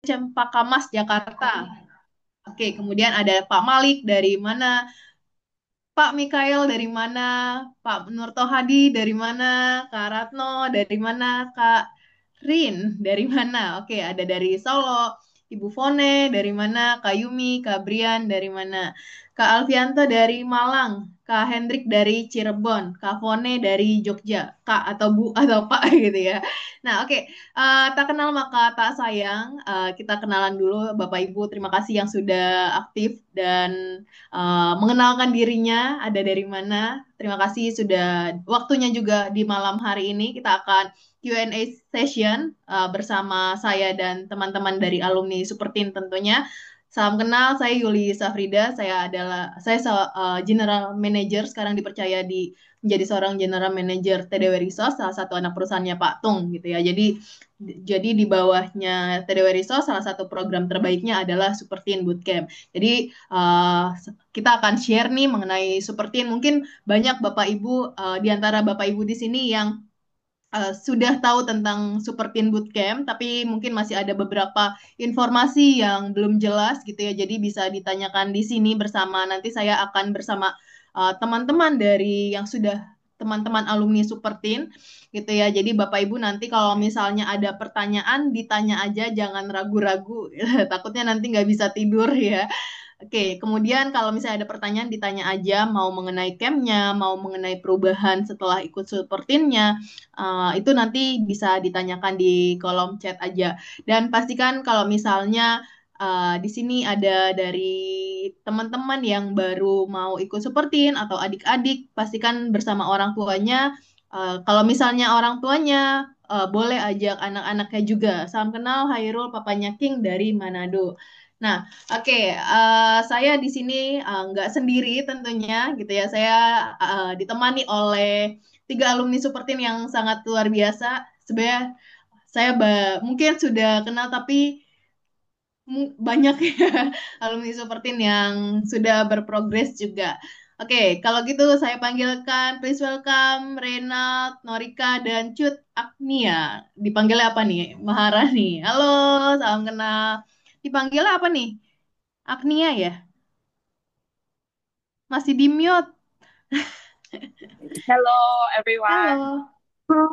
Cempaka Mas, Jakarta. Oke, kemudian ada Pak Malik dari mana? Pak Mikael dari mana? Pak Nurto Hadi dari mana? Kak Ratno dari mana? Kak Rin dari mana? Oke, ada dari Solo. Ibu Fone dari mana? Kak Yumi, Kak Brian dari mana? Kak Alfianto dari Malang. Kak Hendrik dari Cirebon. Kak Fone dari Jogja. Kak atau Bu atau Pak gitu ya. Nah, oke. Tak kenal maka tak sayang. Kita kenalan dulu Bapak Ibu. Terima kasih yang sudah aktif dan mengenalkan dirinya, ada dari mana. Terima kasih sudah waktunya juga di malam hari ini. Kita akan Q&A session bersama saya dan teman-teman dari alumni Supertin tentunya. Salam kenal, saya Yuli Safrida. Saya General Manager sekarang dipercaya menjadi seorang General Manager TDW Resource, salah satu anak perusahaannya Pak Tung gitu ya. Jadi di bawahnya TDW Resource salah satu program terbaiknya adalah Supertin Bootcamp. Jadi kita akan share nih mengenai Supertin. Mungkin banyak Bapak Ibu di antara Bapak Ibu di sini yang sudah tahu tentang Supertin Bootcamp, tapi mungkin masih ada beberapa informasi yang belum jelas gitu ya. Jadi bisa ditanyakan di sini bersama. Nanti saya akan bersama teman-teman dari yang sudah teman-teman alumni Supertin gitu ya. Jadi Bapak Ibu nanti kalau misalnya ada pertanyaan ditanya aja, jangan ragu-ragu. Takutnya nanti nggak bisa tidur ya. Oke, kemudian kalau misalnya ada pertanyaan ditanya aja mau mengenai campnya, mau mengenai perubahan setelah ikut supportinnya, itu nanti bisa ditanyakan di kolom chat aja. Dan pastikan kalau misalnya di sini ada dari teman-teman yang baru mau ikut supportin atau adik-adik, pastikan bersama orang tuanya. Kalau misalnya orang tuanya boleh ajak anak-anaknya juga. Salam kenal, Hairul, papanya King dari Manado. Nah, oke, saya di sini nggak sendiri tentunya gitu ya. Saya ditemani oleh tiga alumni Supertin yang sangat luar biasa. Sebenarnya mungkin sudah kenal tapi banyak ya alumni Supertin yang sudah berprogres juga. Oke, kalau gitu saya panggilkan, please welcome Renat, Norika, dan Cut Agnia. Dipanggilnya apa nih? Maharani. Halo, salam kenal. Dipanggilnya apa nih? Agnia ya? Masih di mute. Hello everyone. Halo.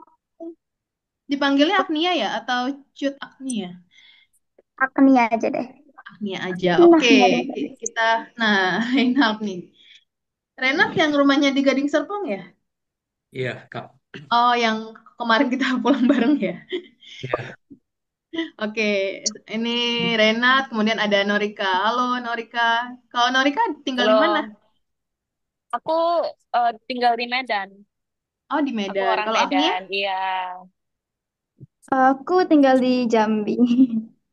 Dipanggilnya Agnia ya atau Cut Agnia? Aku nih aja deh. Agnia aja. Nah, Oke, nggak ada. kita nah Renat nih. Renat yang rumahnya di Gading Serpong ya? Iya, Kak. Oh, yang kemarin kita pulang bareng ya. Iya. Oke, ini Renat, kemudian ada Norika. Halo Norika. Kalau Norika tinggal di mana? Halo, aku tinggal di Medan. Oh, di Aku Medan. orang Kalau Agnia? Medan, iya. Aku tinggal di Jambi.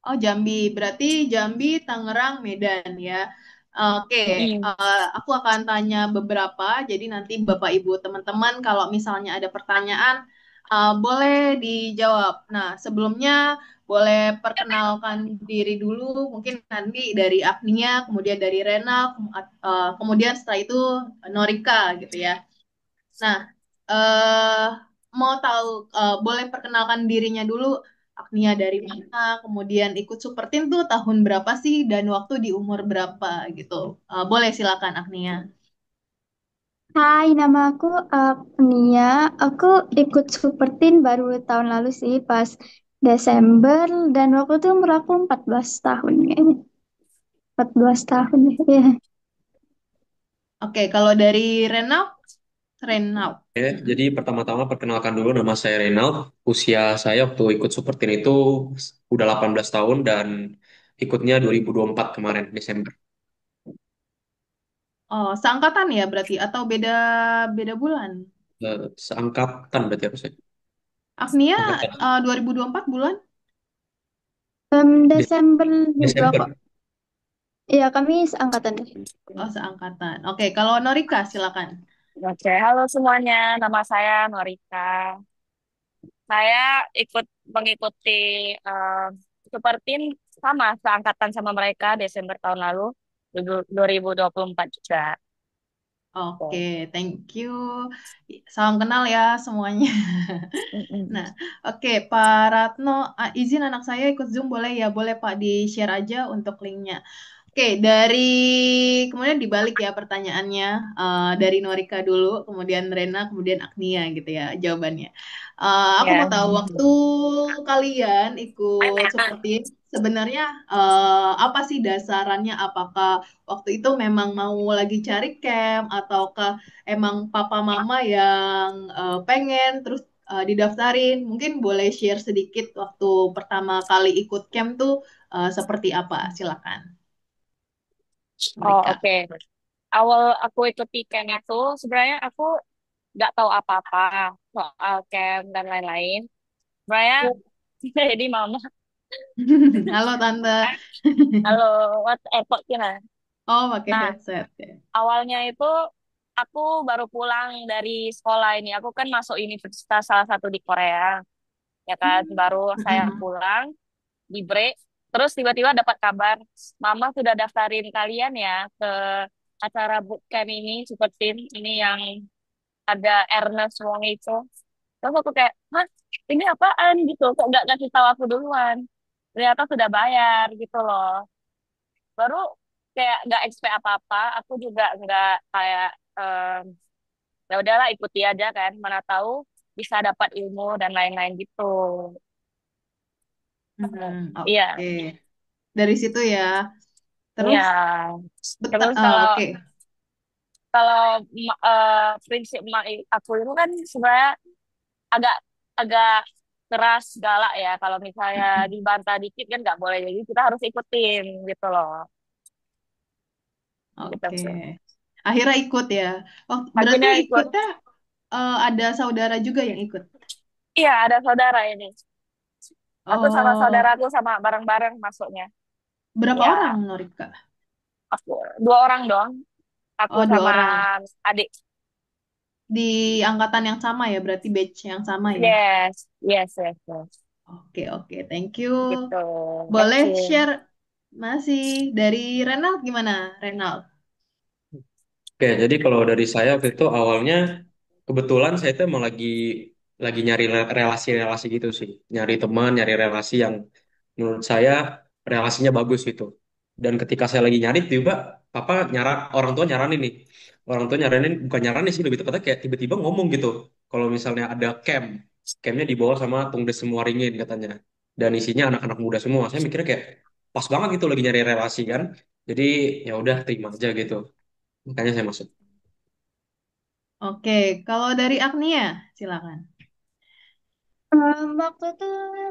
Oh, Jambi. Berarti Jambi, Tangerang, Medan ya. Oke, Mm-mm. aku akan tanya beberapa. Jadi nanti Bapak Ibu teman-teman kalau misalnya ada pertanyaan boleh dijawab. Nah, sebelumnya boleh perkenalkan diri dulu. Mungkin nanti dari Agnia, kemudian dari Renal, kemudian setelah itu Norika gitu ya. Nah, eh mau tahu boleh perkenalkan dirinya dulu. Agnia dari mana, kemudian ikut Superteam tuh tahun berapa sih dan waktu di umur berapa gitu. Boleh silakan Agnia. Hai, nama aku Nia. Aku ikut Superteen baru tahun lalu sih, pas Desember. Dan waktu itu umur aku 14 tahun kayaknya. 14 tahun ya. Oke, kalau dari Renal, Renal. Oke, jadi pertama-tama perkenalkan dulu nama saya Reynald. Usia saya waktu ikut Super Teen itu udah 18 tahun dan ikutnya 2024 kemarin Desember. Oh, seangkatan ya berarti atau beda beda bulan? Seangkatan berarti harusnya. Agnia Angkatan 2024 bulan? Des- Desember juga kok. Desember. Iya, kami seangkatan deh. Oh, seangkatan. Oke, kalau Norika silakan. Oke, halo semuanya. Nama saya Norika. Saya ikut mengikuti uh, Superteen sama seangkatan sama mereka Desember tahun lalu, 2024 juga. Oke, Tuh. thank you. Salam kenal ya semuanya. Mm-mm. Nah, oke, Pak Ratno, izin anak saya ikut Zoom boleh ya? Boleh Pak, di-share aja untuk linknya. Oke, kemudian dibalik ya pertanyaannya. Dari Norika dulu, kemudian Rena, kemudian Agnia gitu ya jawabannya. Aku mau Ya. tahu waktu kalian ikut seperti sebenarnya apa sih dasarannya? Apakah waktu itu memang mau lagi cari camp ataukah emang papa mama yang pengen terus didaftarin? Mungkin boleh share sedikit waktu pertama kali ikut camp tuh seperti apa? Silakan. Oh, Mereka. oke. Awal aku ikuti camp itu, sebenarnya aku nggak tahu apa-apa soal camp dan lain-lain. Sebenarnya, jadi mama, Halo Tante. halo, what airport kira. Oh, pakai Nah, headset ya. awalnya itu aku baru pulang dari sekolah ini. Aku kan masuk universitas salah satu di Korea, ya kan. Baru saya Mm-mm. pulang di break, terus tiba-tiba dapat kabar, Mama sudah daftarin kalian ya ke acara bootcamp ini, seperti ini yang ada Ernest Wong itu. Terus aku kayak, hah, ini apaan gitu? Kok nggak kasih tahu aku duluan? Ternyata sudah bayar gitu loh. Baru kayak nggak expect apa-apa. Aku juga nggak kayak ya udahlah ikuti aja kan. Mana tahu bisa dapat ilmu dan lain-lain gitu. Iya, Oke. Dari situ ya. iya. Terus Terus oke. kalau prinsip emak aku itu kan sebenarnya agak agak keras galak ya. Kalau misalnya dibantah dikit kan nggak boleh. Jadi kita harus ikutin gitu loh. Gitu Oke. sih. Akhirnya ikut ya. Oh, berarti Akhirnya ikut. ikutnya ada saudara juga yang ikut. Iya, ada saudara ini. Aku sama Oh, saudaraku sama bareng-bareng masuknya. berapa orang Ya, Norika? aku dua orang dong. Aku Oh, dua sama orang. adik. Di angkatan yang sama ya, berarti batch yang sama ya. Yes, yes, yes, yes. Oke, oke. Thank you. Gitu. Thank Boleh you. share masih dari Renald gimana, Renald? Oke, jadi kalau dari saya waktu itu awalnya kebetulan saya itu emang lagi nyari relasi-relasi gitu sih, nyari teman, nyari relasi yang menurut saya relasinya bagus gitu. Dan ketika saya lagi nyari, tiba apa orang tua nyaranin nih, orang tua nyaranin bukan nyaranin sih lebih tepatnya kayak tiba-tiba ngomong gitu. Kalau misalnya ada campnya dibawa sama Tungdes Semua Ringin katanya, dan isinya anak-anak muda semua. Saya mikirnya kayak pas banget gitu lagi nyari relasi kan. Jadi ya udah terima aja gitu. Makanya saya masuk. Oke, kalau dari Agnia, silakan. Waktu itu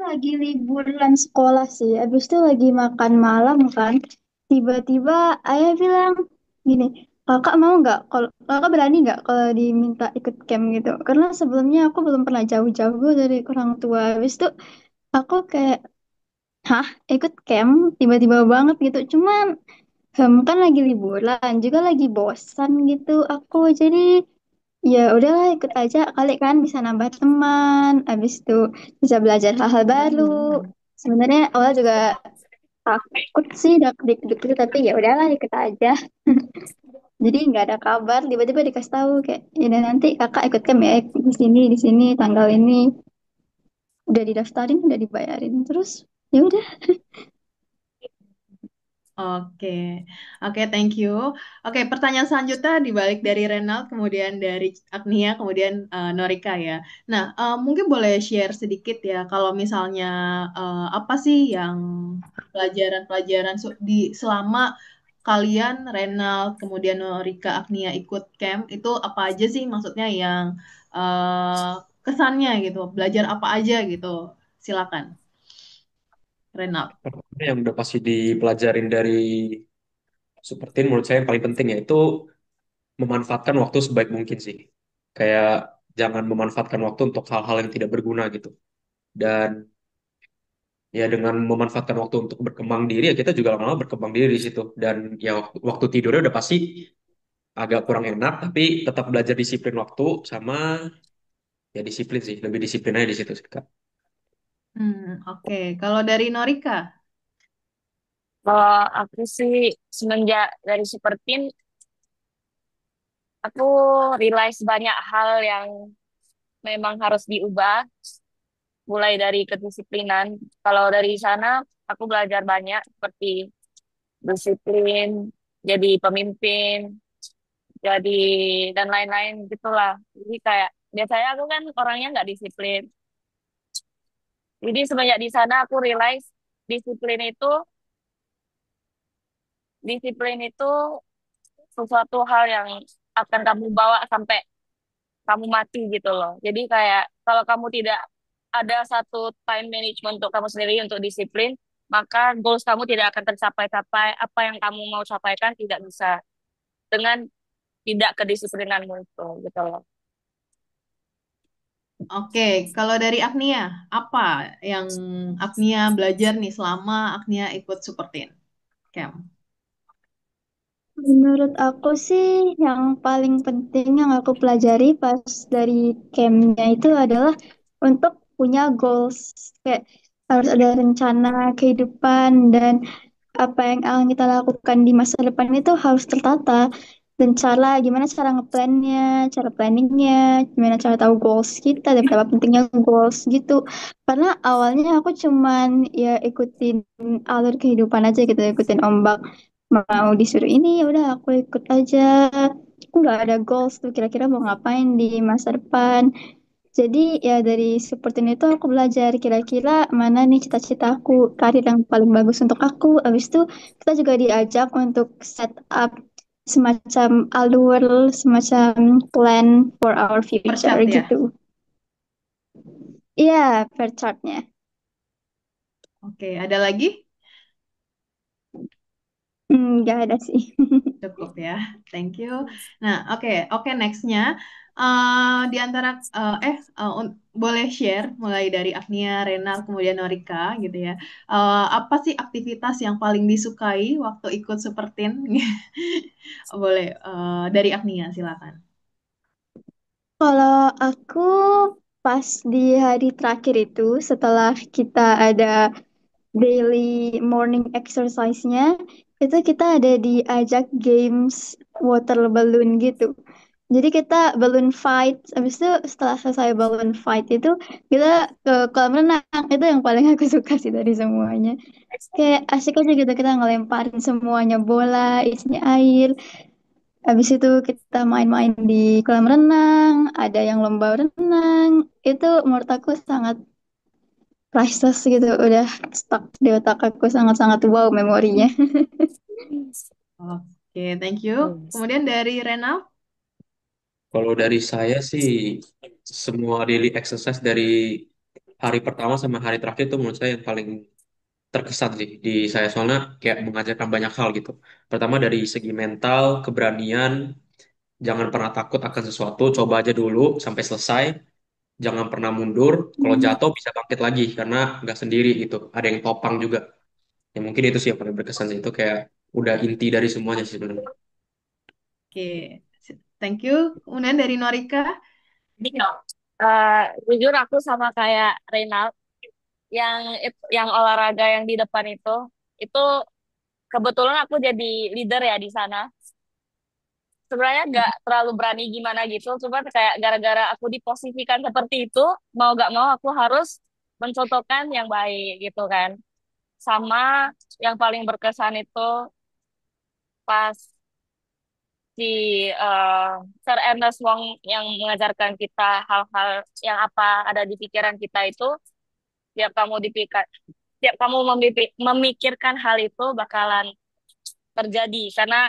lagi liburan sekolah sih. Habis itu lagi makan malam kan. Tiba-tiba ayah bilang gini, kakak mau nggak? Kalau kakak berani nggak kalau diminta ikut camp gitu? Karena sebelumnya aku belum pernah jauh-jauh dari orang tua. Habis itu aku kayak, hah, ikut camp? Tiba-tiba banget gitu. Cuman kan lagi liburan, juga lagi bosan gitu aku. Jadi ya udahlah ikut aja kali kan bisa nambah teman, habis itu bisa belajar hal-hal baru. Sebenarnya awal juga takut sih dik gitu tapi ya udahlah ikut aja. Jadi nggak ada kabar, tiba-tiba dikasih tahu kayak ya udah nanti kakak ikut camp ya di sini tanggal ini udah didaftarin udah dibayarin terus ya udah. Oke, oke, thank you. Oke, pertanyaan selanjutnya dibalik dari Renald, kemudian dari Agnia, kemudian Norika ya. Nah, mungkin boleh share sedikit ya, kalau misalnya apa sih yang pelajaran-pelajaran selama kalian Renald, kemudian Norika, Agnia ikut camp itu apa aja sih maksudnya yang eh, kesannya gitu, belajar apa aja gitu. Silakan, Renald. Pertama yang udah pasti dipelajarin dari seperti menurut saya yang paling penting yaitu memanfaatkan waktu sebaik mungkin sih. Kayak jangan memanfaatkan waktu untuk hal-hal yang tidak berguna gitu. Dan ya dengan memanfaatkan waktu untuk berkembang diri ya kita juga lama-lama berkembang diri di situ. Dan ya waktu tidurnya udah pasti agak kurang enak tapi tetap belajar disiplin waktu sama ya disiplin sih, lebih disiplin aja di situ sih, Kak. Oke. Kalau dari Norika, Kalau aku sih semenjak dari Supertin aku realize banyak hal yang memang harus diubah, mulai dari kedisiplinan. Kalau dari sana, aku belajar banyak seperti disiplin, jadi pemimpin, jadi dan lain-lain gitulah. Jadi kayak biasanya aku kan orangnya nggak disiplin. Jadi semenjak di sana aku realize disiplin itu disiplin itu sesuatu hal yang akan kamu bawa sampai kamu mati gitu loh. Jadi kayak kalau kamu tidak ada satu time management untuk kamu sendiri untuk disiplin, maka goals kamu tidak akan tercapai-capai. Apa yang kamu mau capaikan tidak bisa dengan tidak kedisiplinanmu itu gitu loh. Oke, kalau dari Agnia, apa yang Agnia belajar nih selama Agnia ikut Supertin Camp? Menurut aku sih yang paling penting yang aku pelajari pas dari campnya itu adalah untuk punya goals. Kayak harus ada rencana kehidupan dan apa yang akan kita lakukan di masa depan itu harus tertata. Dan gimana cara ngeplannya, cara planningnya, gimana cara tahu goals kita dan betapa pentingnya goals gitu. Karena awalnya aku cuman ya ikutin alur kehidupan aja gitu, ikutin ombak mau disuruh ini ya udah aku ikut aja, aku nggak ada goals tuh kira-kira mau ngapain di masa depan. Jadi ya dari seperti itu aku belajar kira-kira mana nih cita-citaku, karir yang paling bagus untuk aku. Abis itu kita juga diajak untuk set up semacam alur, semacam plan for our future Percat ya? gitu. Iya, per chartnya. Oke, ada lagi? Nggak ada sih. Cukup ya, thank you. Nah, oke, oke, nextnya, di antara, boleh share mulai dari Agnia, Renal, kemudian Norika gitu ya. Apa sih aktivitas yang paling disukai waktu ikut Supertin? Boleh, dari Agnia, silakan. Kalau aku pas di hari terakhir itu setelah kita ada daily morning exercise-nya, itu kita ada diajak games water balloon gitu. Jadi kita balloon fight, habis itu setelah selesai balloon fight itu kita ke kolam renang. Itu yang paling aku suka sih dari semuanya. Kayak asik aja gitu kita ngelemparin semuanya bola, isinya air. Habis itu kita main-main di kolam renang, ada yang lomba renang. Itu menurut aku sangat priceless gitu, udah stuck di otak aku sangat-sangat wow memorinya. Oke, thank you. Kemudian dari Renal? Kalau dari saya sih, semua daily exercise dari hari pertama sama hari terakhir itu menurut saya yang paling terkesan sih di saya. Soalnya kayak mengajarkan banyak hal gitu. Pertama dari segi mental, keberanian, jangan pernah takut akan sesuatu, coba aja dulu sampai selesai. Jangan pernah mundur. Kalau jatuh bisa bangkit lagi karena nggak sendiri gitu. Ada yang topang juga. Ya mungkin itu sih yang paling berkesan sih. Itu kayak udah inti dari semuanya sih sebenarnya. Oke, thank you. Kemudian dari Norika? Jadi, jujur aku sama kayak Reynald yang olahraga yang di depan itu kebetulan aku jadi leader ya di sana. Sebenarnya nggak terlalu berani gimana gitu, cuma kayak gara-gara aku diposisikan seperti itu, mau gak mau aku harus mencontohkan yang baik gitu kan. Sama yang paling berkesan itu pas si eh, Sir Ernest Wong yang mengajarkan kita hal-hal yang apa ada di pikiran kita itu, tiap kamu dipikir, tiap kamu memikirkan hal itu bakalan terjadi karena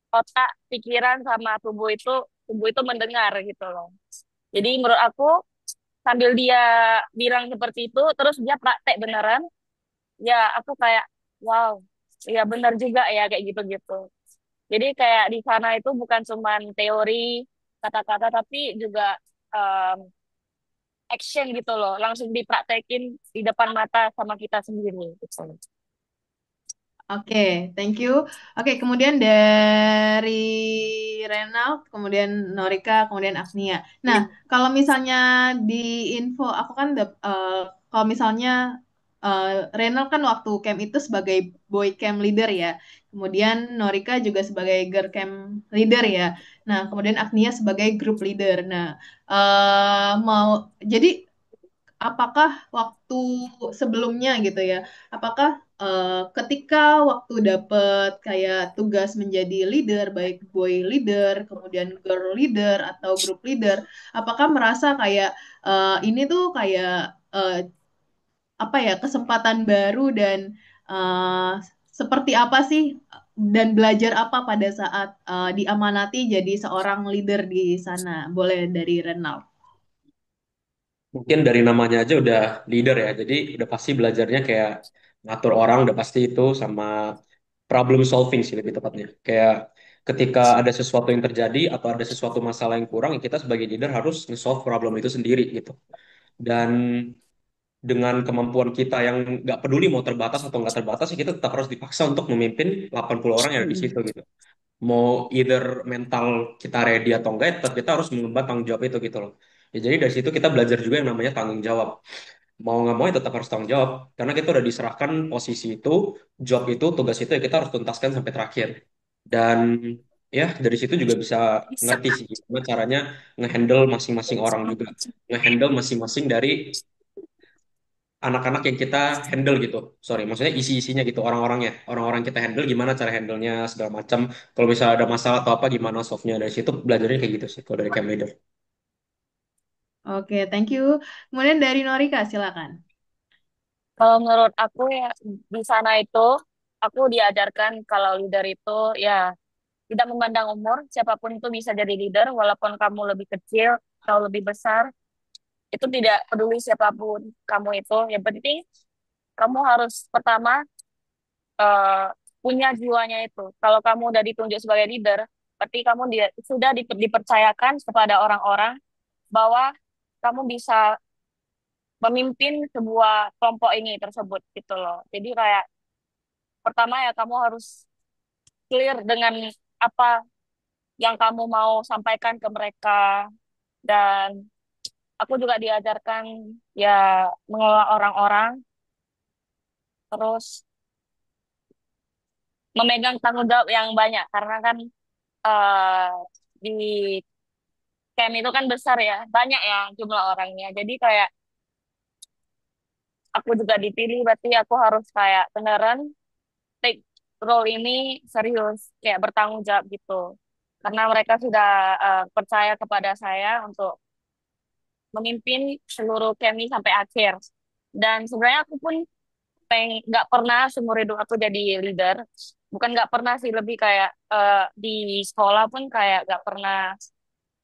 otak, pikiran sama tubuh itu mendengar gitu loh. Jadi menurut aku sambil dia bilang seperti itu, terus dia praktek beneran, ya aku kayak wow, ya benar juga ya kayak gitu-gitu. Jadi kayak di sana itu bukan cuman teori kata-kata tapi juga um, action gitu loh, langsung dipraktekin di depan mata sama kita sendiri gitu. Oke, thank you. Oke, kemudian dari Renal, kemudian Norika, kemudian Agnia. Nah, kalau misalnya di info, aku kan kalau misalnya Renal kan waktu camp itu sebagai boy camp leader ya. Kemudian Norika juga sebagai girl camp leader ya. Nah, kemudian Agnia sebagai group leader. Nah, mau jadi apakah waktu sebelumnya gitu ya, apakah ketika waktu dapet kayak tugas menjadi leader, baik boy leader, kemudian girl leader atau group leader, apakah merasa kayak ini tuh kayak apa ya kesempatan baru dan eh, seperti apa sih dan belajar apa pada saat diamanati jadi seorang leader di sana? Boleh dari Renal. Mungkin dari namanya aja udah leader ya, jadi udah pasti belajarnya kayak ngatur orang, udah pasti itu sama problem solving sih lebih tepatnya. Kayak ketika ada sesuatu yang terjadi atau ada sesuatu masalah yang kurang, ya kita sebagai leader harus nge-solve problem itu sendiri gitu. Dan dengan kemampuan kita yang nggak peduli mau terbatas atau nggak terbatas, ya kita tetap harus dipaksa untuk memimpin 80 orang yang ada di situ gitu. Mau either mental kita ready atau enggak, ya tetap kita harus mengemban tanggung jawab itu gitu loh. Ya, jadi dari situ kita belajar juga yang namanya tanggung jawab. Mau nggak mau ya tetap harus tanggung jawab. Karena kita udah diserahkan posisi itu, job itu, tugas itu ya kita harus tuntaskan sampai terakhir. Dan ya dari situ juga bisa ngerti sih gimana caranya ngehandle masing-masing orang juga. Ngehandle masing-masing dari anak-anak yang kita handle gitu. Sorry, maksudnya isi-isinya gitu, orang-orangnya. Orang-orang kita handle, gimana cara handle-nya, segala macam. Kalau misalnya ada masalah atau apa, gimana solve-nya. Dari situ belajarnya kayak gitu sih, kalau dari camp leader. Oke, thank you. Kemudian dari Norika, silakan. Kalau menurut aku ya di sana itu aku diajarkan kalau leader itu ya tidak memandang umur, siapapun itu bisa jadi leader walaupun kamu lebih kecil atau lebih besar, itu tidak peduli siapapun kamu itu. Yang penting kamu harus pertama eh, punya jiwanya itu. Kalau kamu udah ditunjuk sebagai leader, berarti kamu sudah dipercayakan kepada orang-orang bahwa kamu bisa memimpin sebuah kelompok ini tersebut gitu loh. Jadi kayak pertama ya kamu harus clear dengan apa yang kamu mau sampaikan ke mereka, dan aku juga diajarkan ya mengelola orang-orang, terus memegang tanggung jawab yang banyak karena kan eh, di camp itu kan besar ya, banyak ya jumlah orangnya. Jadi kayak aku juga dipilih, berarti aku harus kayak beneran take role ini serius, kayak bertanggung jawab gitu. Karena mereka sudah percaya kepada saya untuk memimpin seluruh camp ini sampai akhir. Dan sebenarnya aku pun nggak pernah seumur hidup aku jadi leader. Bukan nggak pernah sih, lebih kayak di sekolah pun kayak nggak pernah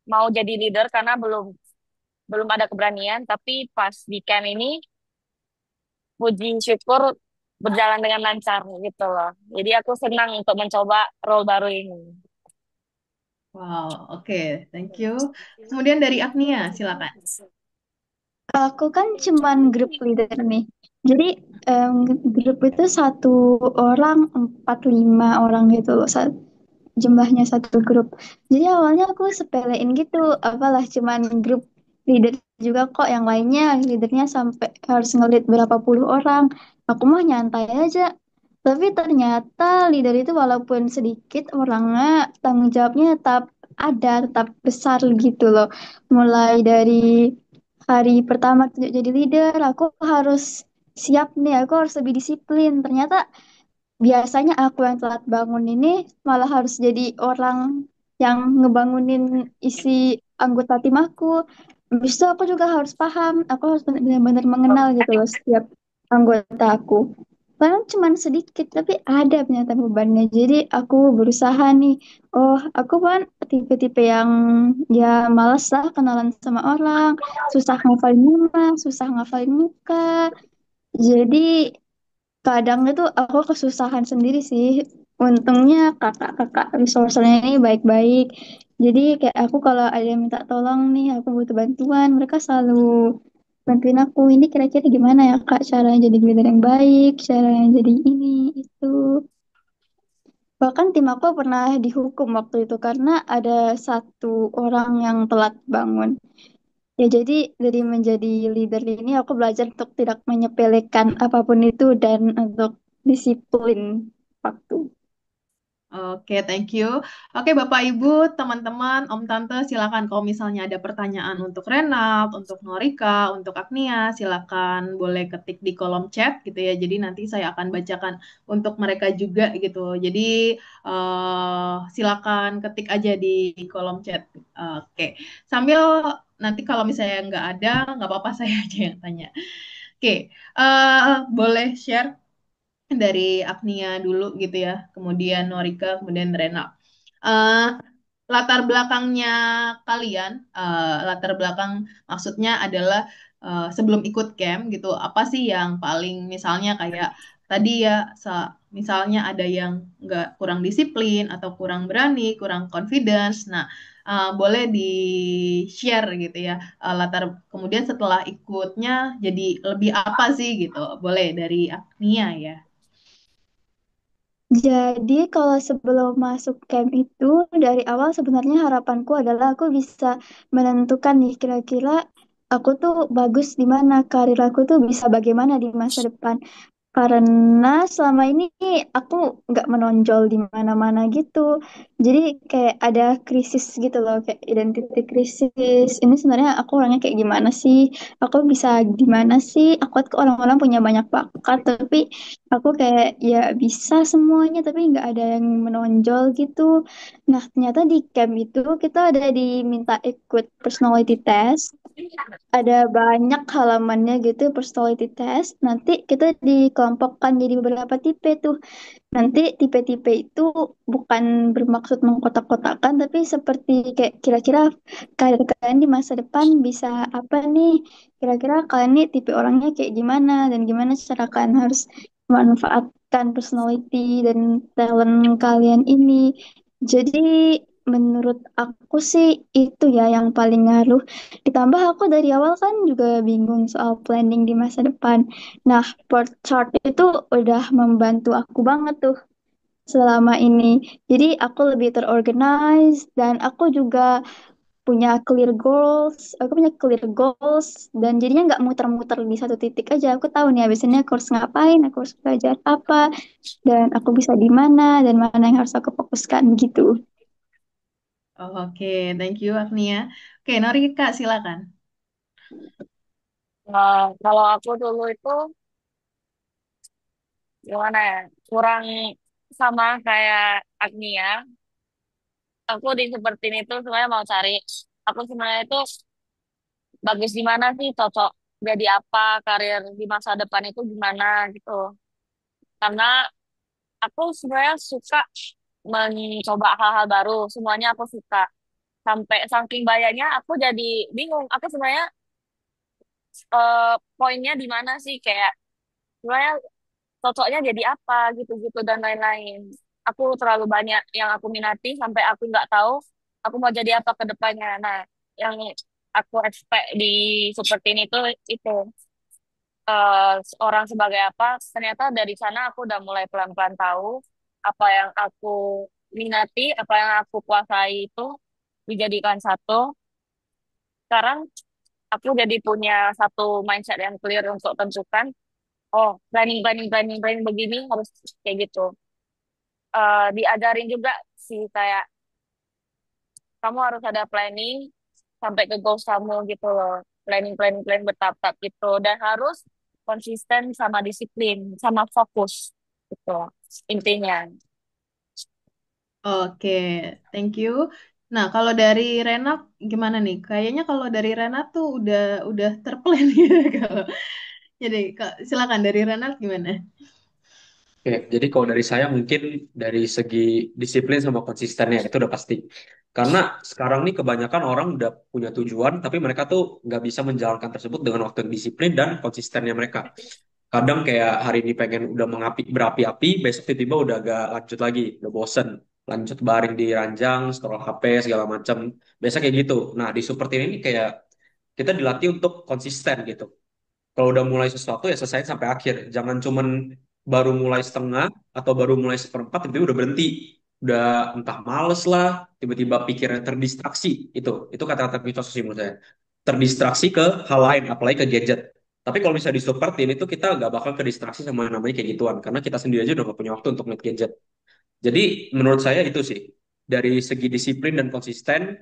mau jadi leader karena belum belum ada keberanian. Tapi pas di camp ini, puji syukur berjalan dengan lancar gitu loh. Jadi aku senang untuk mencoba role baru ini. Wow, oke, thank you. Kemudian dari Agnia, silakan. Aku kan cuman grup leader nih. Jadi grup itu satu orang 4 5 orang gitu loh. Jumlahnya satu grup. Jadi awalnya aku sepelein gitu, apalah cuman grup leader juga kok, yang lainnya leadernya sampai harus ngelit berapa puluh orang. Aku mah nyantai aja. Tapi ternyata leader itu walaupun sedikit orangnya, tanggung jawabnya tetap ada, tetap besar gitu loh. Mulai dari hari pertama tunjuk jadi leader, aku harus siap nih, aku harus lebih disiplin. Ternyata biasanya aku yang telat bangun ini malah harus jadi orang yang ngebangunin isi anggota tim aku. Habis itu aku juga harus paham, aku harus benar-benar mengenal gitu loh setiap anggota aku. Padahal cuma sedikit, tapi ada ternyata bebannya. Jadi aku berusaha nih, oh aku kan tipe-tipe yang ya malas lah kenalan sama orang, susah ngafalin nama, susah ngafalin muka. Jadi kadang itu aku kesusahan sendiri sih. Untungnya kakak-kakak resource-nya ini baik-baik. Jadi kayak aku kalau ada yang minta tolong nih, aku butuh bantuan, mereka selalu bantuin aku. Ini kira-kira gimana ya Kak, caranya jadi leader yang baik, caranya jadi ini, itu. Bahkan tim aku pernah dihukum waktu itu karena ada satu orang yang telat bangun. Ya, jadi dari menjadi leader ini aku belajar untuk tidak menyepelekan apapun itu dan untuk disiplin waktu. Oke, thank you. Oke, Bapak Ibu, teman-teman, Om Tante, silakan kalau misalnya ada pertanyaan untuk Renat, untuk Norika, untuk Agnia, silakan boleh ketik di kolom chat gitu ya. Jadi nanti saya akan bacakan untuk mereka juga gitu. Jadi silakan ketik aja di kolom chat. Oke, sambil nanti kalau misalnya nggak ada, nggak apa-apa saya aja yang tanya. Oke, boleh share dari Agnia dulu gitu ya, kemudian Norika, kemudian Rena. Eh, latar belakangnya kalian, latar belakang maksudnya adalah sebelum ikut camp gitu, apa sih yang paling misalnya kayak tadi ya, misalnya ada yang nggak kurang disiplin atau kurang berani, kurang confidence. Nah, boleh di-share gitu ya, latar kemudian setelah ikutnya jadi lebih apa sih gitu. Boleh dari Agnia ya. Jadi kalau sebelum masuk camp itu dari awal sebenarnya harapanku adalah aku bisa menentukan nih kira-kira aku tuh bagus di mana, karir aku tuh bisa bagaimana di masa depan. Karena selama ini aku nggak menonjol di mana-mana gitu. Jadi kayak ada krisis gitu loh, kayak identity krisis. Ini sebenarnya aku orangnya kayak gimana sih? Aku bisa gimana sih? Aku tuh orang-orang punya banyak bakat, tapi aku kayak ya bisa semuanya, tapi nggak ada yang menonjol gitu. Nah, ternyata di camp itu kita ada diminta ikut personality test, ada banyak halamannya gitu personality test. Nanti kita dikelompokkan jadi beberapa tipe tuh. Nanti tipe-tipe itu bukan bermaksud mengkotak-kotakan, tapi seperti kayak kira-kira karir kalian di masa depan bisa apa nih? Kira-kira kalian nih tipe orangnya kayak gimana dan gimana cara kalian harus memanfaatkan personality dan talent kalian ini. Jadi menurut aku sih itu ya yang paling ngaruh. Ditambah aku dari awal kan juga bingung soal planning di masa depan. Nah, birth chart itu udah membantu aku banget tuh selama ini. Jadi aku lebih terorganize dan aku juga punya clear goals. Aku punya clear goals dan jadinya nggak muter-muter di satu titik aja. Aku tahu nih biasanya aku harus ngapain, aku harus belajar apa, dan aku bisa di mana dan mana yang harus aku fokuskan gitu. Oke, thank you Agnia. Oke, Norika silakan. Kalau aku dulu itu gimana ya, kurang sama kayak Agnia. Aku di seperti itu sebenarnya mau cari. Aku sebenarnya itu bagus di mana sih, cocok jadi apa, karir di masa depan itu gimana gitu. Karena aku sebenarnya suka mencoba hal-hal baru. Semuanya aku suka. Sampai saking banyaknya aku jadi bingung. Aku sebenarnya poinnya di mana sih, kayak sebenarnya cocoknya jadi apa gitu-gitu dan lain-lain. Aku terlalu banyak yang aku minati sampai aku nggak tahu aku mau jadi apa ke depannya. Nah, yang aku expect di seperti ini tuh itu orang sebagai apa. Ternyata dari sana aku udah mulai pelan-pelan tahu apa yang aku minati, apa yang aku kuasai itu dijadikan satu. Sekarang aku jadi punya satu mindset yang clear untuk tentukan, oh planning planning planning planning begini harus kayak gitu. Diajarin juga sih kayak kamu harus ada planning sampai ke goals kamu gitu loh. Planning planning planning bertahap gitu dan harus konsisten sama disiplin sama fokus gitu intinya. Oke, thank you. Nah, kalau dari Renat gimana nih? Kayaknya kalau dari Renat tuh udah terplan gitu kalau. Jadi, silakan dari Renat gimana? Oke, jadi kalau dari saya mungkin dari segi disiplin sama konsistennya itu udah pasti. Karena sekarang nih kebanyakan orang udah punya tujuan, tapi mereka tuh nggak bisa menjalankan tersebut dengan waktu yang disiplin dan konsistennya mereka. Kadang kayak hari ini pengen udah mengapi berapi-api, besok tiba-tiba udah agak lanjut lagi, udah bosen, lanjut baring di ranjang, scroll HP segala macam. Biasa kayak gitu. Nah di seperti ini kayak kita dilatih untuk konsisten gitu. Kalau udah mulai sesuatu ya selesai sampai akhir. Jangan cuman baru mulai setengah atau baru mulai seperempat tiba-tiba udah berhenti. Udah entah males lah, tiba-tiba pikirnya terdistraksi. Itu kata-kata mitos sih menurut saya. terdistraksi ke hal lain, apalagi ke gadget. Tapi kalau misalnya di super teen itu kita nggak bakal kedistraksi sama yang namanya kayak gituan, karena kita sendiri aja udah nggak punya waktu untuk ngeliat gadget. Jadi menurut saya itu sih, dari segi disiplin dan konsisten,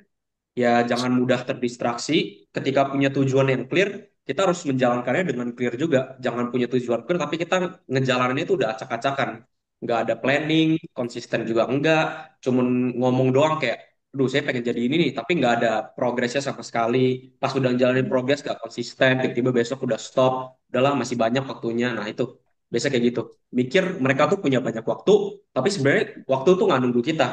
ya jangan mudah terdistraksi. Ketika punya tujuan yang clear, kita harus menjalankannya dengan clear juga. Jangan punya tujuan clear, tapi kita ngejalaninnya itu udah acak-acakan. Nggak ada planning, konsisten juga enggak. Cuman ngomong doang kayak, aduh saya pengen jadi ini nih, tapi nggak ada progresnya sama sekali. Pas udah jalanin progres nggak konsisten, tiba-tiba besok udah stop. Udahlah masih banyak waktunya. Nah itu, biasa kayak gitu. Mikir mereka tuh punya banyak waktu, tapi sebenarnya waktu tuh nggak nunggu kita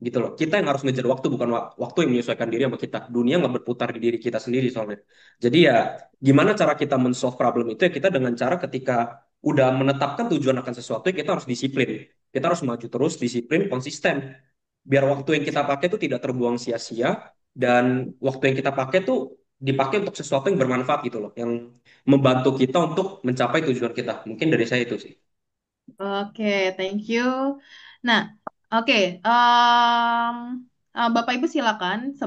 gitu loh. Kita yang harus ngejar waktu, bukan waktu yang menyesuaikan diri sama kita. Dunia nggak berputar di diri kita sendiri soalnya. Jadi ya gimana cara kita men-solve problem itu ya kita dengan cara ketika udah menetapkan tujuan akan sesuatu ya kita harus disiplin. Kita harus maju terus, disiplin, konsisten. Biar waktu yang kita pakai itu tidak terbuang sia-sia dan waktu yang kita pakai tuh dipakai untuk sesuatu yang bermanfaat gitu loh, yang membantu kita untuk mencapai tujuan kita. Mungkin dari saya itu sih. Oke, thank you. Nah, oke, Bapak Ibu silakan.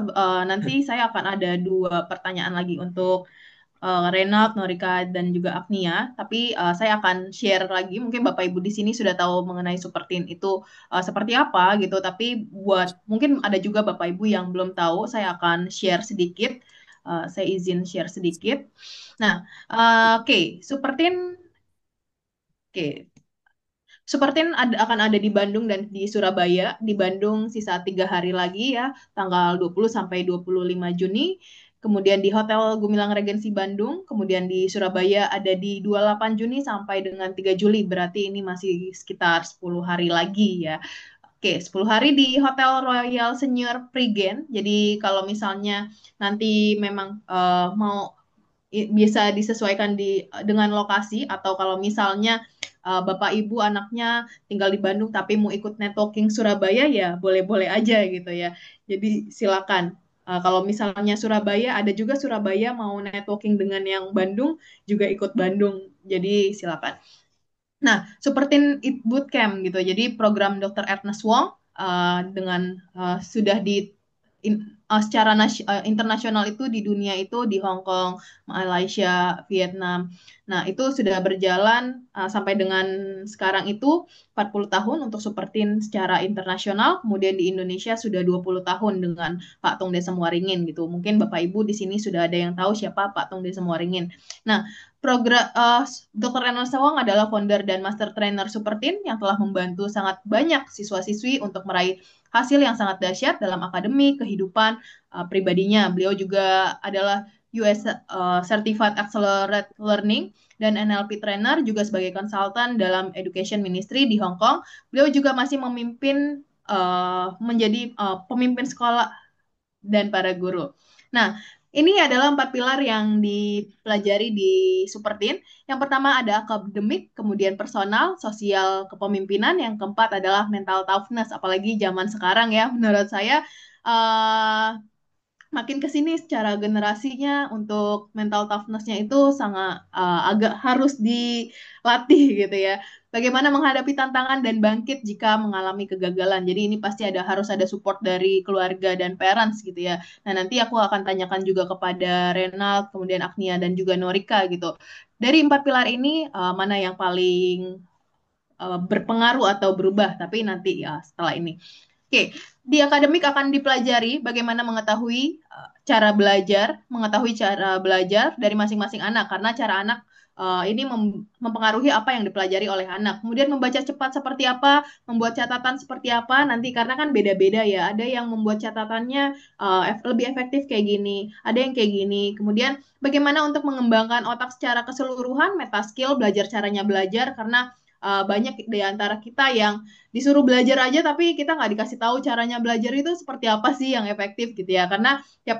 Nanti saya akan ada dua pertanyaan lagi untuk Renat, Norika, dan juga Agnia. Tapi saya akan share lagi. Mungkin Bapak Ibu di sini sudah tahu mengenai Super Teen itu seperti apa gitu. Tapi buat mungkin ada juga Bapak Ibu yang belum tahu, saya akan share sedikit. Saya izin share sedikit. Nah, oke, Super Teen. Oke, Supertin akan ada di Bandung dan di Surabaya. Di Bandung sisa 3 hari lagi ya, tanggal 20 sampai 25 Juni. Kemudian di Hotel Gumilang Regensi Bandung. Kemudian di Surabaya ada di 28 Juni sampai dengan 3 Juli. Berarti ini masih sekitar 10 hari lagi ya. Oke, 10 hari di Hotel Royal Senior Prigen. Jadi kalau misalnya nanti memang mau bisa disesuaikan dengan lokasi atau kalau misalnya Bapak Ibu anaknya tinggal di Bandung tapi mau ikut networking Surabaya ya boleh-boleh aja gitu ya. Jadi silakan. Kalau misalnya Surabaya ada juga Surabaya mau networking dengan yang Bandung juga ikut Bandung. Jadi silakan. Nah, seperti bootcamp gitu. Jadi program Dr. Ernest Wong dengan sudah secara internasional itu di dunia itu di Hong Kong, Malaysia, Vietnam. Nah, itu sudah berjalan sampai dengan sekarang itu 40 tahun untuk Supertin secara internasional. Kemudian di Indonesia sudah 20 tahun dengan Pak Tung Desem Waringin gitu. Mungkin Bapak Ibu di sini sudah ada yang tahu siapa Pak Tung Desem Waringin. Nah, program Dr. Renal Sawang adalah founder dan master trainer Supertin yang telah membantu sangat banyak siswa-siswi untuk meraih hasil yang sangat dahsyat dalam akademik, kehidupan pribadinya. Beliau juga adalah US Certified Accelerated Learning dan NLP Trainer juga sebagai konsultan dalam Education Ministry di Hong Kong. Beliau juga masih memimpin menjadi pemimpin sekolah dan para guru. Nah, ini adalah 4 pilar yang dipelajari di Superteen. Yang pertama ada akademik, kemudian personal, sosial, kepemimpinan. Yang keempat adalah mental toughness, apalagi zaman sekarang ya. Menurut saya uh, makin ke sini secara generasinya untuk mental toughness-nya itu sangat agak harus dilatih gitu ya. Bagaimana menghadapi tantangan dan bangkit jika mengalami kegagalan. Jadi ini pasti harus ada support dari keluarga dan parents gitu ya. Nah, nanti aku akan tanyakan juga kepada Renald, kemudian Agnia dan juga Norika gitu. Dari 4 pilar ini mana yang paling berpengaruh atau berubah, tapi nanti ya setelah ini. Oke, di akademik akan dipelajari bagaimana mengetahui mengetahui cara belajar dari masing-masing anak, karena cara anak ini mempengaruhi apa yang dipelajari oleh anak. Kemudian membaca cepat seperti apa, membuat catatan seperti apa, nanti karena kan beda-beda ya. Ada yang membuat catatannya lebih efektif kayak gini, ada yang kayak gini. Kemudian bagaimana untuk mengembangkan otak secara keseluruhan, meta skill, belajar caranya belajar, karena banyak di antara kita yang disuruh belajar aja tapi kita nggak dikasih tahu caranya belajar itu seperti apa sih yang efektif gitu ya, karena tiap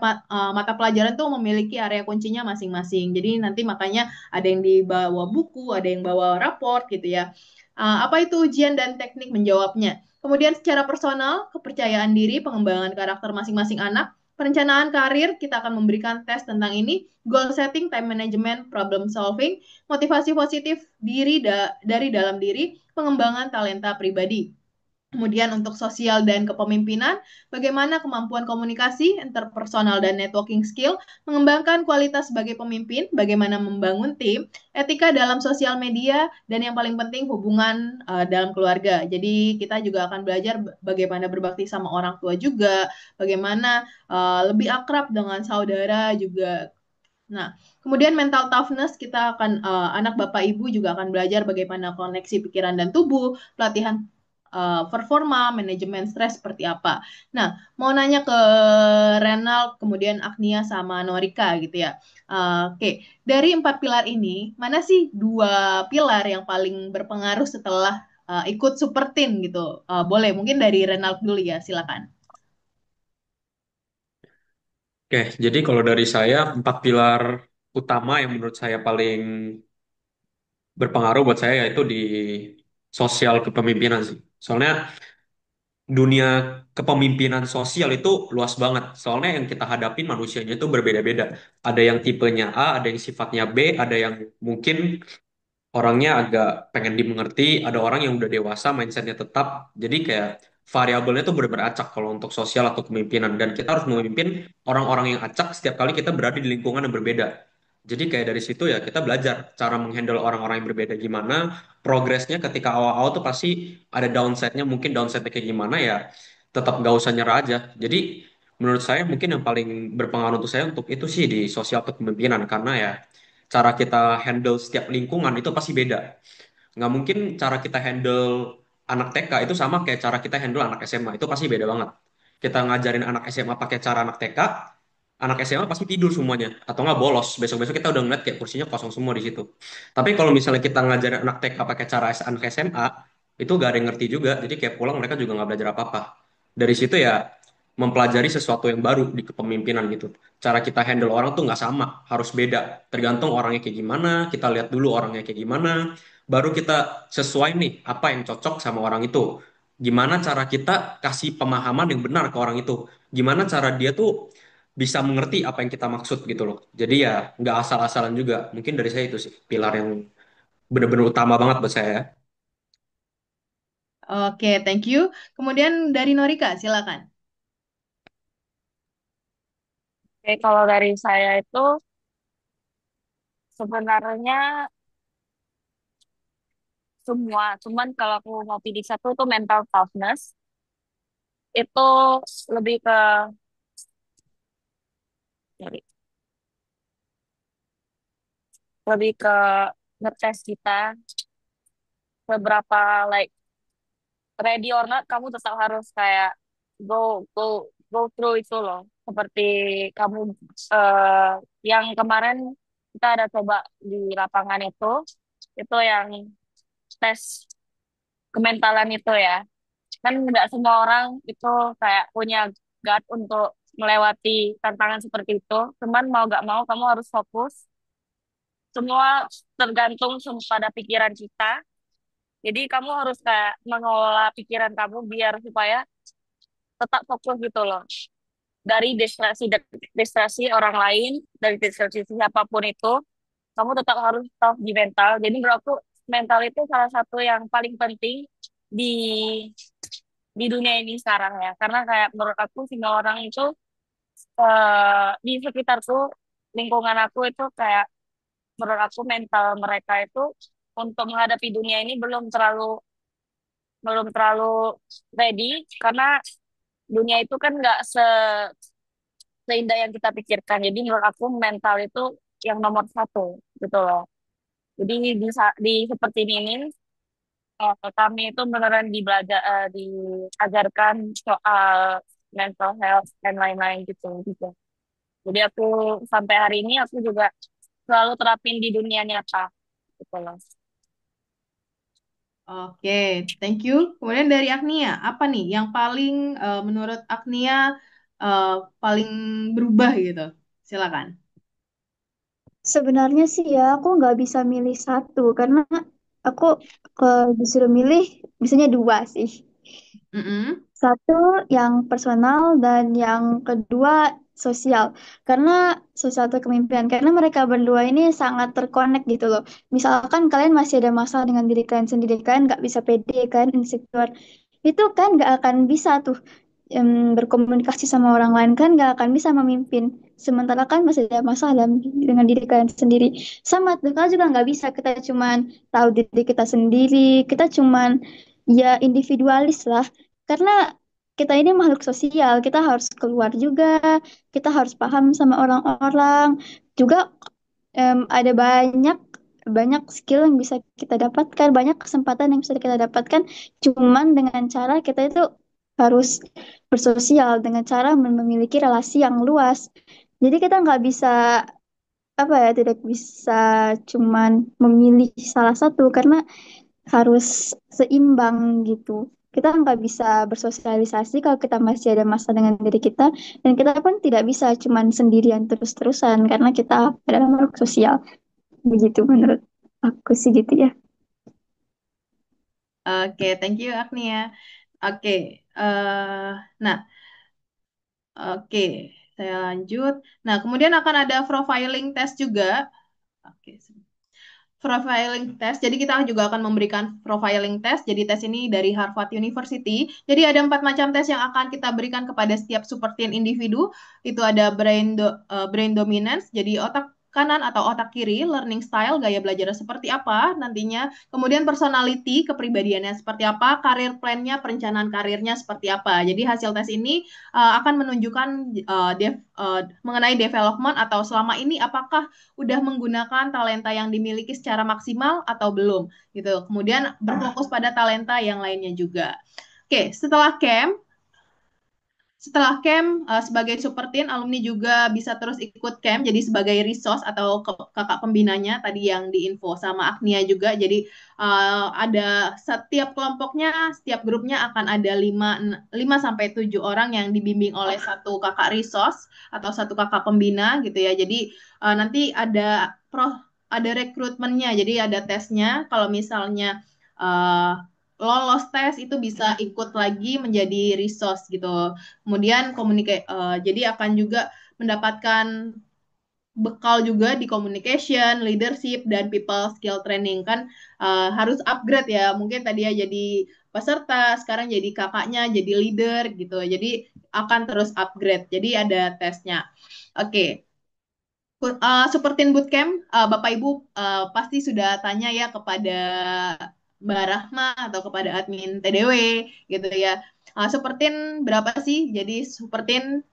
mata pelajaran tuh memiliki area kuncinya masing-masing. Jadi nanti makanya ada yang dibawa buku, ada yang bawa raport gitu ya. Apa itu ujian dan teknik menjawabnya. Kemudian secara personal, kepercayaan diri, pengembangan karakter masing-masing anak, perencanaan karir, kita akan memberikan tes tentang ini, goal setting, time management, problem solving, motivasi positif diri dari dalam diri, pengembangan talenta pribadi. Kemudian untuk sosial dan kepemimpinan, bagaimana kemampuan komunikasi, interpersonal dan networking skill, mengembangkan kualitas sebagai pemimpin, bagaimana membangun tim, etika dalam sosial media, dan yang paling penting hubungan dalam keluarga. Jadi kita juga akan belajar bagaimana berbakti sama orang tua juga, bagaimana lebih akrab dengan saudara juga. Nah, kemudian mental toughness kita akan anak bapak ibu juga akan belajar bagaimana koneksi pikiran dan tubuh, pelatihan performa, manajemen stres seperti apa. Nah, mau nanya ke Renal, kemudian Agnia sama Norika gitu ya. Oke, dari empat pilar ini, mana sih dua pilar yang paling berpengaruh setelah ikut super team gitu? Boleh, mungkin dari Renal dulu ya, silakan. Oke, jadi kalau dari saya, empat pilar utama yang menurut saya paling berpengaruh buat saya yaitu di sosial kepemimpinan sih. Soalnya dunia kepemimpinan sosial itu luas banget. Soalnya yang kita hadapin manusianya itu berbeda-beda. Ada yang tipenya A, ada yang sifatnya B, ada yang mungkin orangnya agak pengen dimengerti, ada orang yang udah dewasa, mindsetnya tetap. Jadi kayak variabelnya tuh benar-benar acak kalau untuk sosial atau kepemimpinan. Dan kita harus memimpin orang-orang yang acak setiap kali kita berada di lingkungan yang berbeda. Jadi kayak dari situ ya kita belajar cara menghandle orang-orang yang berbeda gimana, progresnya ketika awal-awal tuh pasti ada downside-nya, mungkin downside-nya kayak gimana ya tetap gak usah nyerah aja. Jadi menurut saya mungkin yang paling berpengaruh untuk saya untuk itu sih di sosial kepemimpinan karena ya cara kita handle setiap lingkungan itu pasti beda. Nggak mungkin cara kita handle anak TK itu sama kayak cara kita handle anak SMA. Itu pasti beda banget. Kita ngajarin anak SMA pakai cara anak TK, anak SMA pasti tidur semuanya. Atau nggak bolos. Besok-besok kita udah ngeliat kayak kursinya kosong semua di situ. Tapi kalau misalnya kita ngajarin anak TK pakai cara anak SMA, itu gak ada yang ngerti juga. Jadi kayak pulang mereka juga nggak belajar apa-apa. Dari situ ya mempelajari sesuatu yang baru di kepemimpinan gitu. Cara kita handle orang tuh nggak sama, harus beda. Tergantung orangnya kayak gimana, kita lihat dulu orangnya kayak gimana, baru kita sesuai nih apa yang cocok sama orang itu. Gimana cara kita kasih pemahaman yang benar ke orang itu. Gimana cara dia tuh bisa mengerti apa yang kita maksud gitu loh. Jadi ya nggak asal-asalan juga. Mungkin dari saya itu sih pilar yang benar-benar utama banget buat saya. Oke, thank you. Kemudian dari Norika, silakan. Oke, kalau dari saya itu sebenarnya semua, cuman kalau aku mau pilih satu tuh mental toughness itu lebih ke sorry, lebih ke ngetes kita seberapa like ready or not kamu tetap harus kayak go through itu loh. Seperti kamu eh, yang kemarin kita ada coba di lapangan itu yang tes kementalan itu ya. Kan nggak semua orang itu kayak punya gut untuk melewati tantangan seperti itu. Cuman mau nggak mau kamu harus fokus. Semua tergantung pada pikiran kita. Jadi kamu harus kayak mengelola pikiran kamu biar supaya tetap fokus gitu loh. Dari distraksi orang lain, dari distraksi siapapun itu, kamu tetap harus tough di mental. Jadi menurut aku mental itu salah satu yang paling penting di di dunia ini sekarang ya. Karena kayak menurut aku semua orang itu di sekitarku, lingkungan aku itu kayak menurut aku mental mereka itu untuk menghadapi dunia ini belum terlalu ready karena dunia itu kan nggak seindah yang kita pikirkan. Jadi menurut aku mental itu yang nomor satu gitu loh. Jadi di seperti ini kami itu beneran diajarkan soal mental health dan lain-lain gitu. Jadi aku sampai hari ini aku juga selalu terapin di dunia nyata gitu loh. Oke, thank you. Kemudian dari Agnia, apa nih yang paling menurut Agnia eh, paling berubah gitu? Silakan. Sebenarnya sih ya, aku nggak bisa milih satu karena aku disuruh milih biasanya dua sih. Mm-mm. Satu yang personal dan yang kedua sosial. Karena sosial atau kepemimpinan, karena mereka berdua ini sangat terkonek gitu loh. Misalkan kalian masih ada masalah dengan diri kalian sendiri, kalian nggak bisa pede, kalian insecure. itu kan nggak akan bisa tuh berkomunikasi sama orang lain, kan nggak akan bisa memimpin. Sementara kan masih ada masalah dengan diri kalian sendiri. Sama tuh, kalian juga nggak bisa. Kita cuman tahu diri kita sendiri. Kita cuman ya individualis lah. Karena kita ini makhluk sosial. Kita harus keluar juga. Kita harus paham sama orang-orang. Juga ada banyak banyak skill yang bisa kita dapatkan, banyak kesempatan yang bisa kita dapatkan, cuman dengan cara kita itu harus bersosial, dengan cara memiliki relasi yang luas. Jadi kita nggak bisa apa ya, tidak bisa cuman memilih salah satu karena harus seimbang gitu. Kita nggak bisa bersosialisasi kalau kita masih ada masalah dengan diri kita, dan kita pun tidak bisa cuman sendirian terus-terusan karena kita adalah makhluk sosial. Begitu menurut aku sih gitu ya. Oke, thank you Agnia. Oke, nah, oke, saya lanjut. Nah, kemudian akan ada profiling test juga. Oke, profiling test. Jadi kita juga akan memberikan profiling test. Jadi tes ini dari Harvard University. Jadi ada 4 macam tes yang akan kita berikan kepada setiap super teen individu. Itu ada brain dominance. Jadi otak kanan atau otak kiri, learning style, gaya belajarnya seperti apa nantinya, kemudian personality, kepribadiannya seperti apa, karir plannya, perencanaan karirnya seperti apa. Jadi hasil tes ini akan menunjukkan mengenai development atau selama ini apakah udah menggunakan talenta yang dimiliki secara maksimal atau belum gitu. Kemudian berfokus pada talenta yang lainnya juga. Oke, setelah camp sebagai super teen alumni juga bisa terus ikut camp jadi sebagai resource atau kakak pembinanya tadi yang diinfo sama Agnia juga. Jadi ada setiap kelompoknya, setiap grupnya akan ada 5 sampai 7 orang yang dibimbing oleh satu kakak resource atau satu kakak pembina gitu ya. Jadi nanti ada rekrutmennya. Jadi ada tesnya. Kalau misalnya lolos tes itu bisa ikut lagi menjadi resource gitu. Kemudian jadi akan juga mendapatkan bekal juga di communication, leadership, dan people skill training kan harus upgrade ya. Mungkin tadi ya jadi peserta, sekarang jadi kakaknya, jadi leader gitu. Jadi akan terus upgrade. Jadi ada tesnya. Oke, Super Teen Bootcamp, Bapak Ibu pasti sudah tanya ya kepada Mbak Rahma atau kepada admin TDW gitu ya. Super Teen berapa sih? Jadi Super Teen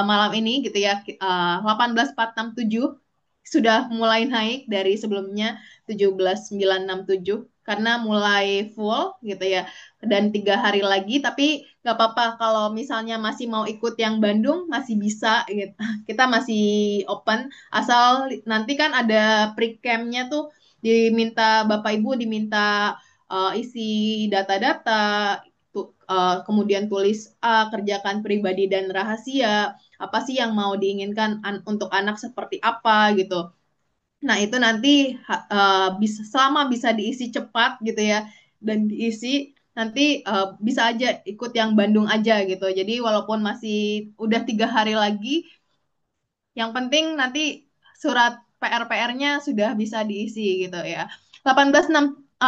malam ini gitu ya, 18.467 sudah mulai naik dari sebelumnya 17.967 karena mulai full gitu ya. Dan 3 hari lagi, tapi nggak apa-apa kalau misalnya masih mau ikut yang Bandung masih bisa gitu. Kita masih open asal nanti kan ada pre-campnya tuh diminta Bapak Ibu diminta isi data-data, kemudian tulis kerjakan pribadi dan rahasia, apa sih yang mau diinginkan untuk anak seperti apa gitu. Nah, itu nanti bisa selama bisa diisi cepat gitu ya dan diisi nanti bisa aja ikut yang Bandung aja gitu. Jadi walaupun masih udah 3 hari lagi, yang penting nanti surat PR-PR-nya sudah bisa diisi gitu ya. 18.467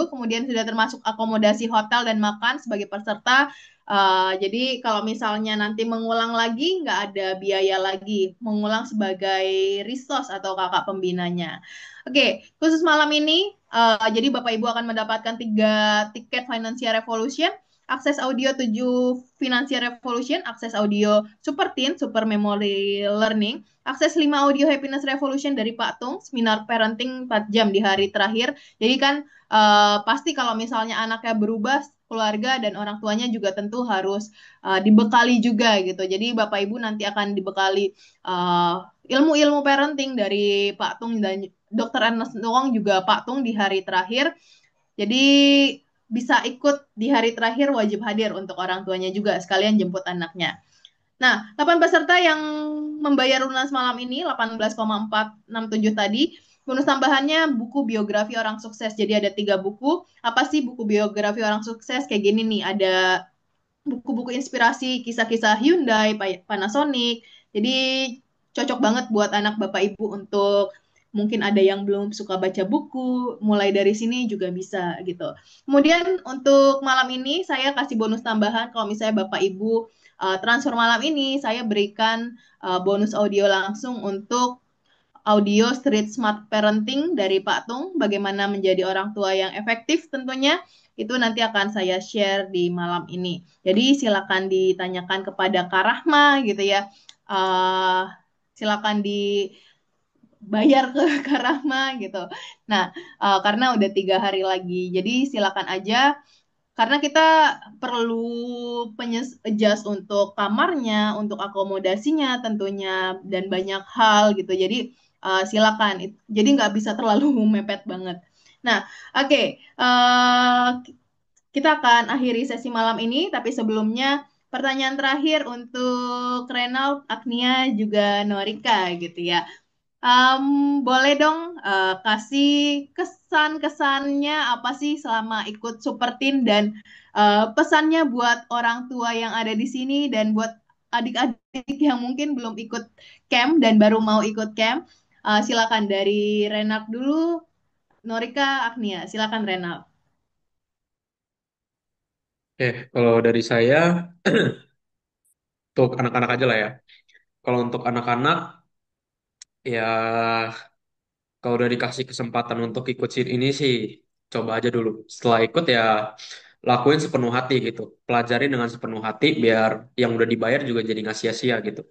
kemudian sudah termasuk akomodasi hotel dan makan sebagai peserta. Jadi kalau misalnya nanti mengulang lagi nggak ada biaya lagi mengulang sebagai resource atau kakak pembinanya. Oke, khusus malam ini jadi Bapak Ibu akan mendapatkan 3 tiket Financial Revolution, akses audio 7 Financial Revolution, akses audio Super Teen, Super Memory Learning, akses 5 audio Happiness Revolution dari Pak Tung, seminar parenting 4 jam di hari terakhir. Jadi kan pasti kalau misalnya anaknya berubah, keluarga dan orang tuanya juga tentu harus dibekali juga gitu. Jadi Bapak Ibu nanti akan dibekali ilmu-ilmu parenting dari Pak Tung dan Dr. Ernest Nuong juga Pak Tung di hari terakhir. Jadi bisa ikut di hari terakhir wajib hadir untuk orang tuanya juga sekalian jemput anaknya. Nah, 8 peserta yang membayar lunas malam ini 18,467 tadi. Bonus tambahannya buku biografi orang sukses. Jadi ada 3 buku. Apa sih buku biografi orang sukses? Kayak gini nih, ada buku-buku inspirasi, kisah-kisah Hyundai, Panasonic. Jadi cocok banget buat anak Bapak Ibu untuk mungkin ada yang belum suka baca buku, mulai dari sini juga bisa gitu. Kemudian untuk malam ini saya kasih bonus tambahan kalau misalnya Bapak Ibu transfer malam ini saya berikan bonus audio langsung untuk audio Street Smart Parenting dari Pak Tung, bagaimana menjadi orang tua yang efektif tentunya, itu nanti akan saya share di malam ini. Jadi silakan ditanyakan kepada Kak Rahma gitu ya. Uh, Silakan dibayar ke Kak Rahma gitu. Nah, karena udah 3 hari lagi, jadi silakan aja karena kita perlu adjust untuk kamarnya, untuk akomodasinya tentunya, dan banyak hal gitu. Jadi silakan. Jadi nggak bisa terlalu mepet banget. Nah, oke. Kita akan akhiri sesi malam ini, tapi sebelumnya pertanyaan terakhir untuk Renaud, Agnia, juga Norika gitu ya. Boleh dong kasih kesan-kesannya apa sih selama ikut Super Teen dan pesannya buat orang tua yang ada di sini dan buat adik-adik yang mungkin belum ikut camp dan baru mau ikut camp. Silakan dari Renat dulu, Norika, Agnia. Silakan Renat. Oke, kalau dari saya untuk anak-anak aja lah ya. Kalau untuk anak-anak ya kalau udah dikasih kesempatan untuk ikut scene ini sih, coba aja dulu. Setelah ikut ya lakuin sepenuh hati gitu. Pelajarin dengan sepenuh hati biar yang udah dibayar juga jadi nggak sia-sia gitu.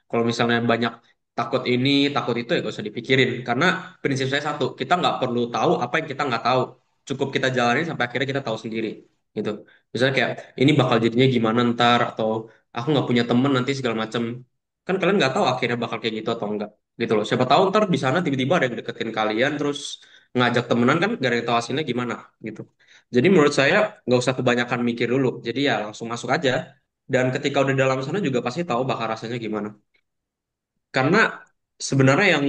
Kalau misalnya banyak takut ini, takut itu ya gak usah dipikirin. Karena prinsip saya satu, kita nggak perlu tahu apa yang kita nggak tahu. Cukup kita jalanin sampai akhirnya kita tahu sendiri gitu. Misalnya kayak ini bakal jadinya gimana ntar atau aku nggak punya temen nanti segala macem. Kan kalian nggak tahu akhirnya bakal kayak gitu atau enggak gitu loh. Siapa tahu ntar di sana tiba-tiba ada yang deketin kalian terus ngajak temenan kan gak ada yang tahu hasilnya gimana gitu. Jadi menurut saya nggak usah kebanyakan mikir dulu. Jadi ya langsung masuk aja. Dan ketika udah dalam sana juga pasti tahu bakal rasanya gimana. Karena sebenarnya yang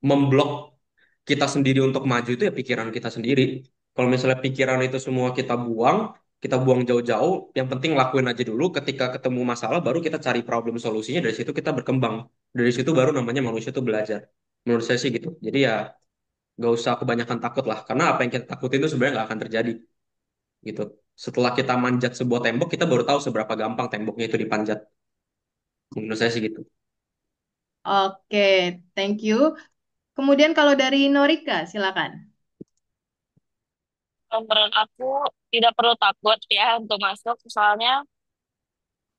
memblok kita sendiri untuk maju itu ya pikiran kita sendiri. Kalau misalnya pikiran itu semua kita buang jauh-jauh, yang penting lakuin aja dulu. Ketika ketemu masalah, baru kita cari problem solusinya. Dari situ kita berkembang. Dari situ baru namanya manusia itu belajar. Menurut saya sih gitu. Jadi ya nggak usah kebanyakan takut lah. Karena apa yang kita takutin itu sebenarnya nggak akan terjadi gitu. Setelah kita manjat sebuah tembok, kita baru tahu seberapa gampang temboknya itu dipanjat. Menurut saya sih gitu. Oke, thank you. Kemudian kalau dari Norika, silakan. Menurut aku tidak perlu takut ya untuk masuk, soalnya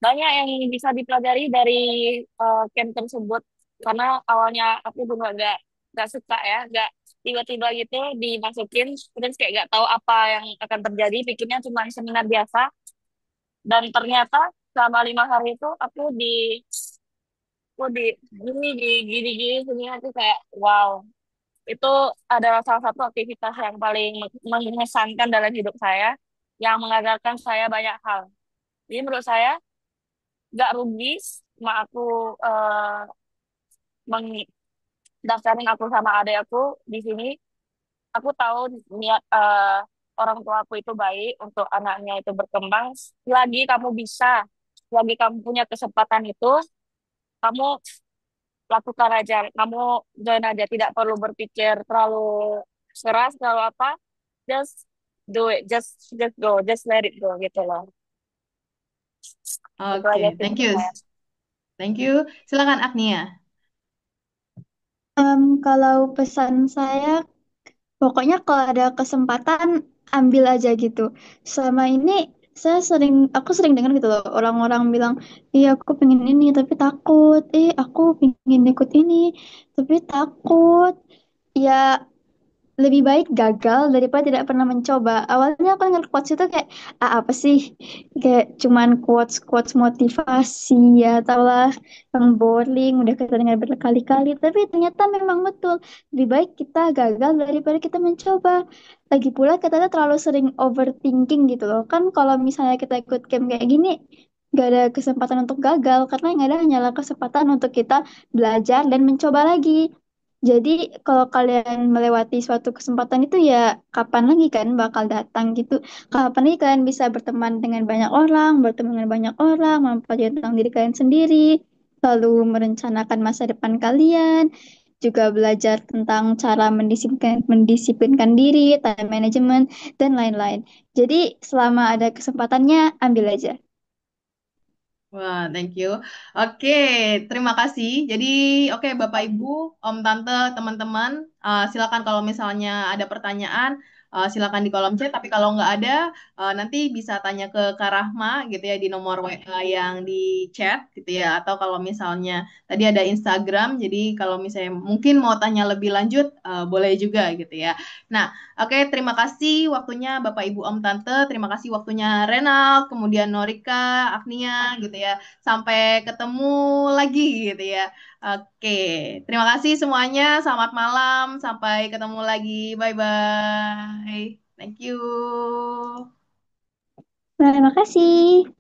banyak yang bisa dipelajari dari camp tersebut. Karena awalnya aku juga gak suka ya, gak tiba-tiba gitu dimasukin, terus kayak gak tahu apa yang akan terjadi, pikirnya cuma seminar biasa. Dan ternyata selama 5 hari itu aku di gini sini aku kayak wow, itu adalah salah satu aktivitas yang paling mengesankan dalam hidup saya, yang mengajarkan saya banyak hal. Jadi menurut saya gak rugi sama aku mendaftarin aku sama adik aku di sini. Aku tahu niat orang tua aku itu baik untuk anaknya itu berkembang. Selagi kamu bisa, selagi kamu punya kesempatan itu, kamu lakukan aja. Kamu join aja, tidak perlu berpikir terlalu keras, terlalu apa. Just do it, just go, just let it go gitu loh. Itu aja Oke, sih thank menurut you. saya. Thank you. Silakan Agnia. Kalau pesan saya, pokoknya kalau ada kesempatan ambil aja gitu. Selama ini aku sering dengar gitu loh, orang-orang bilang, iya aku pengen ini tapi takut, aku pengen ikut ini tapi takut. Ya lebih baik gagal daripada tidak pernah mencoba. Awalnya aku dengar quotes itu kayak, apa sih? Kayak cuman quotes-quotes motivasi ya, taulah yang boring, udah kita dengar berkali-kali. Tapi ternyata memang betul. Lebih baik kita gagal daripada kita mencoba. Lagi pula kita tuh terlalu sering overthinking gitu loh. Kan kalau misalnya kita ikut camp kayak gini, gak ada kesempatan untuk gagal. Karena yang ada hanyalah kesempatan untuk kita belajar dan mencoba lagi. Jadi kalau kalian melewati suatu kesempatan itu ya kapan lagi kan bakal datang gitu. Kapan lagi kalian bisa berteman dengan banyak orang, bertemu dengan banyak orang, mempelajari tentang diri kalian sendiri, lalu merencanakan masa depan kalian. juga belajar tentang cara mendisiplinkan diri, time management, dan lain-lain. Jadi selama ada kesempatannya, ambil aja. Wah, thank you. Oke, terima kasih. Jadi, oke, Bapak, Ibu, Om, Tante, teman-teman, silakan kalau misalnya ada pertanyaan, silakan di kolom chat. Tapi kalau nggak ada, nanti bisa tanya ke Kak Rahma gitu ya di nomor WA yang di chat gitu ya. Atau kalau misalnya tadi ada Instagram, jadi kalau misalnya mungkin mau tanya lebih lanjut, boleh juga gitu ya. Nah, oke, terima kasih waktunya Bapak, Ibu, Om, Tante. Terima kasih waktunya Renal, kemudian Norika, Agnia gitu ya. Sampai ketemu lagi gitu ya. Oke, terima kasih semuanya. Selamat malam. Sampai ketemu lagi. Bye-bye. Thank you. Terima kasih.